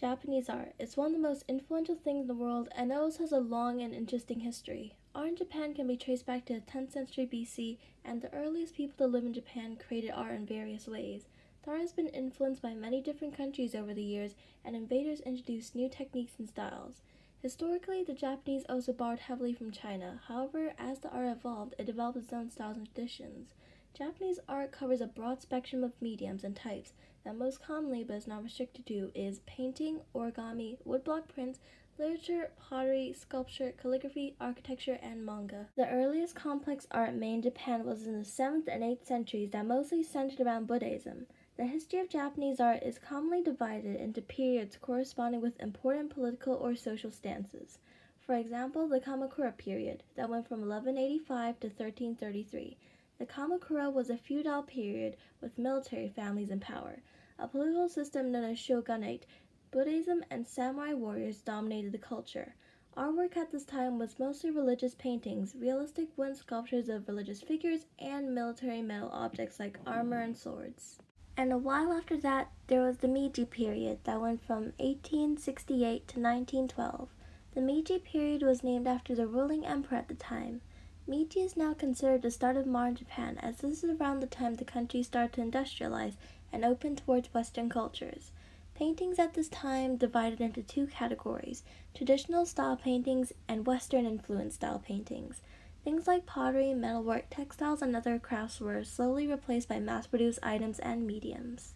Japanese art. It's one of the most influential things in the world and also has a long and interesting history. Art in Japan can be traced back to the 10th century BC, and the earliest people to live in Japan created art in various ways. The art has been influenced by many different countries over the years, and invaders introduced new techniques and styles. Historically, the Japanese also borrowed heavily from China. However, as the art evolved, it developed its own styles and traditions. Japanese art covers a broad spectrum of mediums and types that most commonly, but is not restricted to, is painting, origami, woodblock prints, literature, pottery, sculpture, calligraphy, architecture, and manga. The earliest complex art made in Japan was in the 7th and 8th centuries that mostly centered around Buddhism. The history of Japanese art is commonly divided into periods corresponding with important political or social stances. For example, the Kamakura period, that went from 1185 to 1333. The Kamakura was a feudal period with military families in power. A political system known as shogunate, Buddhism and samurai warriors dominated the culture. Artwork at this time was mostly religious paintings, realistic wooden sculptures of religious figures, and military metal objects like armor and swords. And a while after that, there was the Meiji period that went from 1868 to 1912. The Meiji period was named after the ruling emperor at the time. Meiji is now considered the start of modern Japan, as this is around the time the country started to industrialize and open towards Western cultures. Paintings at this time divided into two categories: traditional style paintings and Western influenced style paintings. Things like pottery, metalwork, textiles, and other crafts were slowly replaced by mass-produced items and mediums.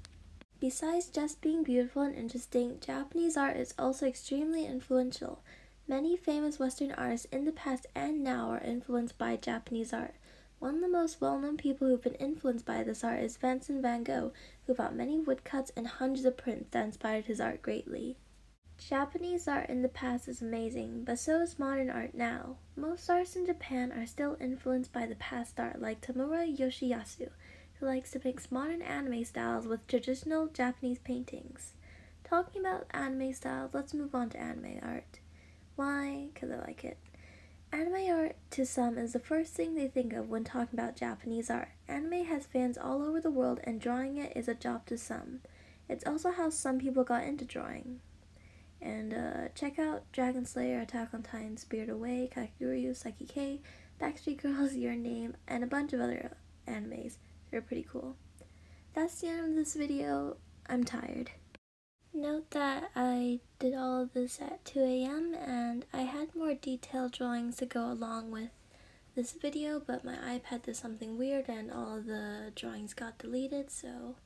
Besides just being beautiful and interesting, Japanese art is also extremely influential. Many famous Western artists in the past and now are influenced by Japanese art. One of the most well-known people who've been influenced by this art is Vincent van Gogh, who bought many woodcuts and hundreds of prints that inspired his art greatly. Japanese art in the past is amazing, but so is modern art now. Most artists in Japan are still influenced by the past art, like Tamura Yoshiyasu, who likes to mix modern anime styles with traditional Japanese paintings. Talking about anime styles, let's move on to anime art. Why? Because I like it. Anime art, to some, is the first thing they think of when talking about Japanese art. Anime has fans all over the world, and drawing it is a job to some. It's also how some people got into drawing. And check out Dragon Slayer, Attack on Titan, Spirited Away, Kakegurui, Psyche K, Backstreet Girls, Your Name, and a bunch of other animes. They're pretty cool. That's the end of this video. I'm tired. Note that I did all of this at 2 a.m. and I had more detailed drawings to go along with this video, but my iPad did something weird and all of the drawings got deleted, so